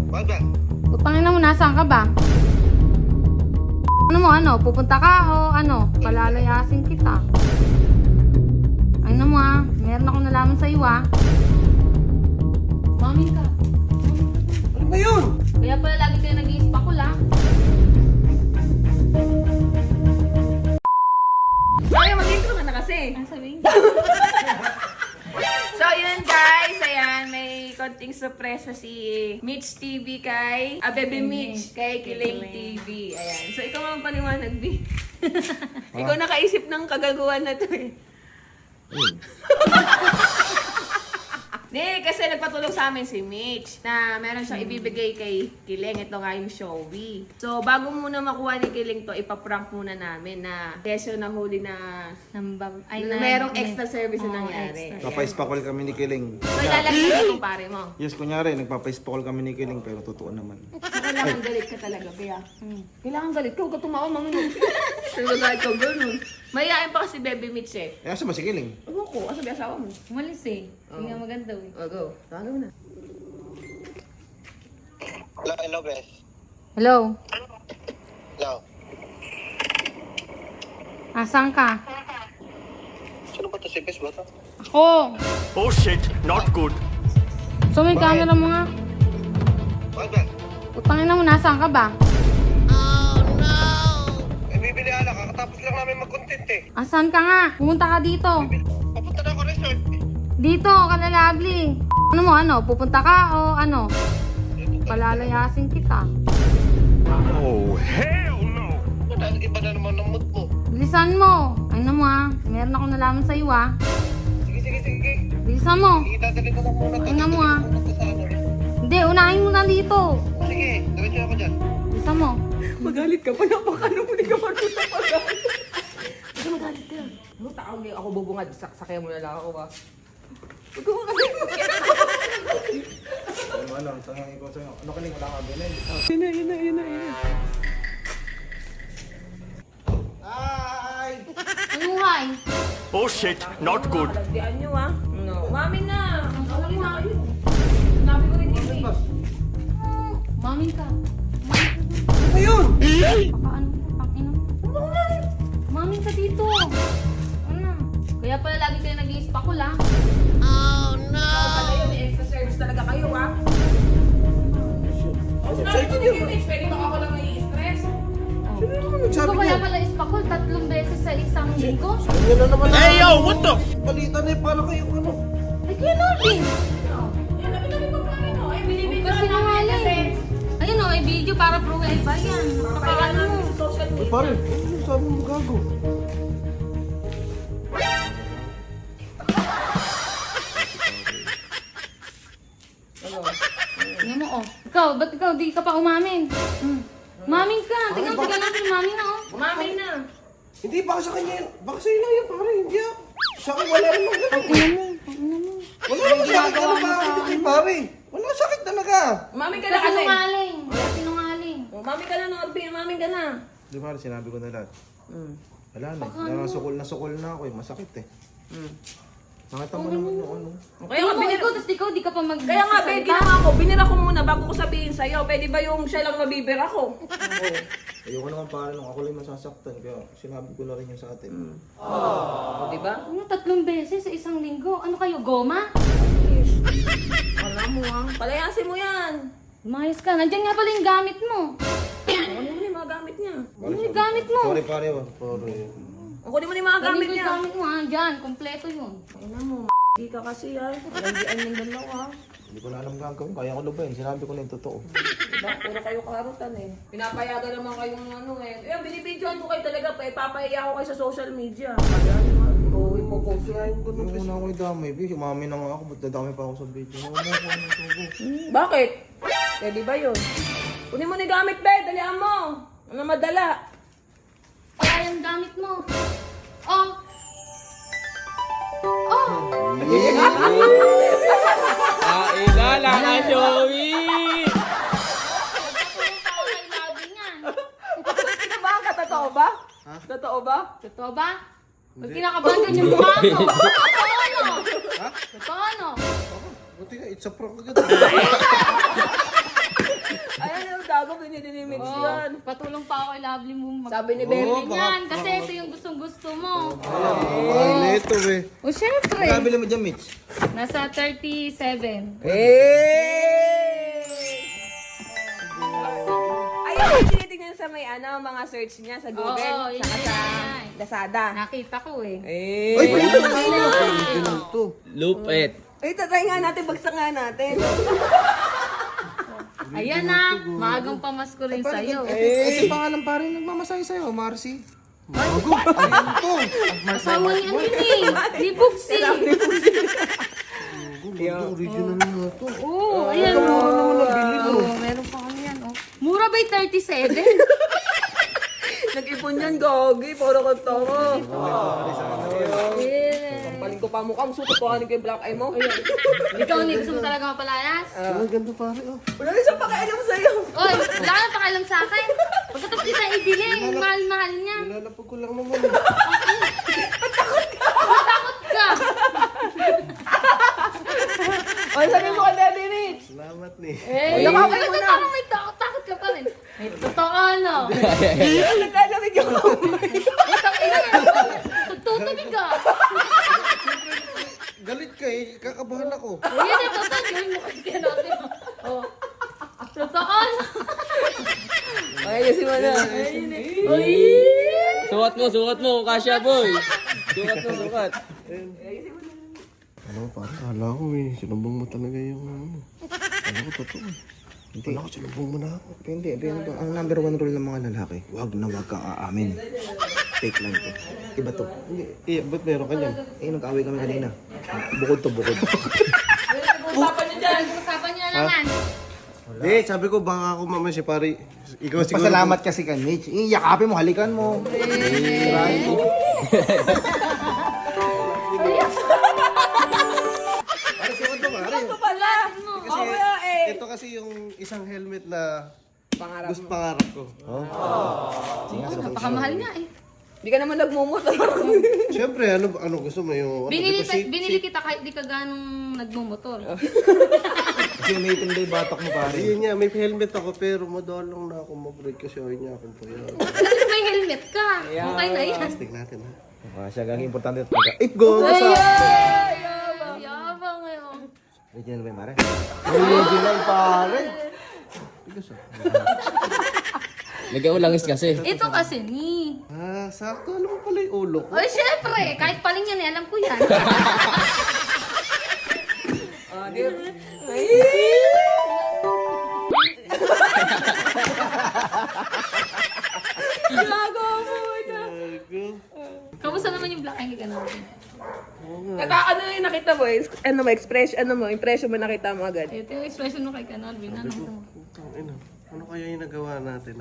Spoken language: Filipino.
Bakit ba? Putangin mo, nasaan ka ba? Pupunta ka o palalayasin kita. Meron akong nalaman sa iyo Mami ka. Ano ba yun? Kaya pala lagi kayo nag-iispakul Ay, mag-intro ka na kasi. Ano sabihin? So, yun guys. Ayan, may konting sorpresa si Mitch TV kay Bebe Mitch kay Kiling TV. Ayan. So, ikaw ang paliwanag, B. Ikaw nakaisip ng kagaguhan na to eh. Kasi nagpatulong sa amin si Mitch na meron siyang ibibigay kay Kiling. Ito nga yung Showy. So, bago muna makuha ni Kiling to, ipaprank muna namin na kesyo na huli na merong extra service na nangyari. Ayan. Papaispakol kami ni Kiling. So, ilalagay ko itong pare mo. Yes, kunyari, nagpapaispakol kami ni Kiling pero totoo naman. So, kailangan galit ka talaga, Bea. Kailangan galit ka. Huwag ka tumawa, mamino. Nagagalit ka, ganun. Mayayain pa kasi Bebe Mitch eh. Eh, asa ba si Kiling? Ewan ko, asa ba asawa mo? Umalis Hindi nga maganda Go. Talo na. Hello, Bes. Hello? Hello. Asan ka? Sino ba to? Si Bes ba to? Ako! Oh shit, not good. So may camera mo nga. Bakit ba? Putangin mo, nasaan ka ba? Eh, bibili ala. Kakatapos lang namin mag-content eh. Asan ka nga? Pumunta ka dito. Papunta na ako resort. Dito, kalalabli. Pupunta ka o palalayasin kita. Oh hell no. Iba na naman ng mood mo. Bilisan mo. Meron akong nalaman sa iyo Sige. Bilisan mo. Sige, dadalhin ko lang muna to. Ano mo, Dadalhin ko muna to sa ano. Hindi, unahin mo na dito. Sige, diretso ako dyan. Bilisan mo. Magalit ka pa na baka nung hindi ka marunong magalit. Baka magalit ka. Ano taong di ako bubungad, saksakin mo na lang ako ba? Huwag ka magalit mo. Tangang ikaw sa'yo. Ano Kiling, wala ka bilhin? Yun na. Ay! Ano, hi? Oh shit, not good. Lagdian nyo No. Mami na. Mami na kayo. Sinabi ko rin TV. Mami ka. Ano yun? Mami ka dito. Kaya pala lagi kayo nag-iispakul Pala yun, extra service talaga kayo Sinabi ko rin TV, pwede baka ako lang nai-stress. Ikaw kaya pala ispakul 3 beses sa isang linggo? Ano na naman? Hey yo, what the? Balita na eh. Paano kayo ano? Ay, kaya Norvin. Yan, dami pa plano mo. Ay, bilibig Kasi nangaling. Ayun may video para pruwel ba yan? Papaano mo? sa social media. Pare, ano sabi mo gago? Tingnan mo, ba't ikaw, di ka pa umamin? Mamin ka. Tingnan natin, mami na, Mami na. Hindi, baka sa kanya yun. Baka sa'yo lang yun, pare. Hindi ako. Sa akin wala naman ganun. Tingnan mo. Wala naman sakit ginagawa talaga. mo sa Hindi, pare. Wala sakit talaga. Mami ka na Kasi kasi. sinungaling. Sinungaling. Mami ka na, Norbin. Mami ka na. Di ba, sinabi ko na lahat. Wala na. Nasukol na ako eh. Masakit eh. Nakita mo naman yung ano. Kaya nga, Ikaw, tapos ikaw, di ka pa mag- Kaya nga, Be, ginawa ko. Binira ko muna bago ko sabihin sa'yo. Pwede ba yung siya lang mabibira ko? Ayoko naman pare nung ako lang masasaktan. Kaya sinabi ko na rin yun sa atin. O, di ba? 3 beses sa isang linggo. Ano kayo, goma? Alam mo Palayasin mo yan. Umayos ka. Nandiyan nga pala yung gamit mo. Ano mo yung mga gamit niya? Ano yung gamit mo? Sorry pare. Sorry. Kunin mo na yung mga gamit Gamit niya. yung gamit mo, Diyan, kompleto yun. Alam mo, di ka kasi Landian yung dalawa. Hindi ko na alam gagawin. Kaya ko lubayin. Sinabi ko na yung totoo. Diba? Puro kayo karutan Pinapayagan naman kayong Ayan, binibidyoan ko kayo talaga. Papahiya ko kayo sa social media. Ipopost yan. Yung una ko idamay. Umami na nga ako. Ba't dadamay pa ako sa video? Ano mo ako ng tubo? Bakit? Pwede ba yun? Kunin mo na yung gamit, Be. Dalihan mo. Ano madala? Kaya yung gamit mo. Oh! Ilala ka, Joey! Totoo ba? Totoo ba? Totoo ba? Pag kinakabahan ka yung mukha mo. Totoo no? Totoo no? Buti nga, it's a prank agad. ni Dinimix Oh, yan. patulong pa ako kay Lovely mo. Sabi ni Bebe. Yan, kasi ito yung gustong-gusto mo. Ay, neto eh. O syempre, Nabili mo dyan, Mitch. nasa 37. Ayun, tinitingnan sa may mga search niya sa Google. Oo, yun Saka sa yan. Lazada. Nakita ko eh. Ay, pwede na ito. Lupit. Ay, tatry nga natin, bagsak nga natin. Ayan na, maagang pamasko rin sa'yo. Ito yung pangalan pa rin nagmamasahe sa'yo, Marcy. Bago. Ayun to. Asawa ni ano yun eh, ni Bubsy. Original na ito. Oo, ayan o. Meron pa kami yan o. Mura ba'y 37? Nag-ipon yan, Gogi. Puro ko to. Yeah. Paling ko pa mukha. Sutot ko kanin ko yung black eye mo. Ikaw ni gusto mo talaga mapalayas? Ang ganda pare, oh. Wala rin siyang pakialam sa'yo. Oy, wala ka pakialam sa akin. Pagkatapos kita ibili, mahal-mahal niya. Nilalapag ko lang naman eh. Takot ka. Ay, sabi mo ka, Debbie Rich. Salamat ni. Eh, Yakapin mo bakit na. parang may takot ka pa rin? May totoo no. Nagkalamig yung kamay. Tutubig ka. Galit ka eh. Kakabahan ako. Ayan yung totoo, gawin mo kasi kaya natin. Oh. Totoo no. Ay, kasi mo na. Uy! Sukat mo, Kasya boy. Sukat. Ano pare, kala ko eh. Sinubong mo talaga yung ano. Kala ko totoo eh. Hindi. Kala ko sinubong mo na ako. Hindi. Ang number one rule ng mga lalaki, huwag na huwag kang aamin. Fake lang to. Iba to. Hindi. Eh, ba't meron ka niyan? Eh, nag-away kami kanina. Bukod to, bukod. Usapan niyo na lang. Hindi, sabi ko baka ako mamaya si pare. Ikaw siguro. Pasalamat kasi kay Mitch. Yakapin mo, halikan mo. Pare, siwan to pare. Pala. Kasi, kaya eh. ito kasi yung isang helmet na Pangarap gusto pangarap ko. Napakamahal nga eh. Hindi ka naman nagmumotor. Siyempre, ano gusto mo yung... Binili kita kahit di ka ganong nagmumotor. Kasi may tinday batak mo pare. Yun nga, may helmet ako pero madolong na ako mag-break kasi ayaw niya akong puya. At least may helmet ka. Okay na yan. Testing natin ha. Siya gang importante ito. If go! Yabang ngayon. Original ba yung pare? Original pare! Tigas ah. Nag-ulangis kasi. Ito kasi ni. Ah, sakto. Alam mo pala yung ulo ko. Ay, syempre. Kahit paling yan eh, alam ko yan. Gago mo na. Kamusta naman yung black eye ka natin? Ano yung nakita mo? Ano mo, impression mo nakita mo agad? Ito yung expression mo kay Canalvin. Ano ito? Ano kaya yung nagawa natin?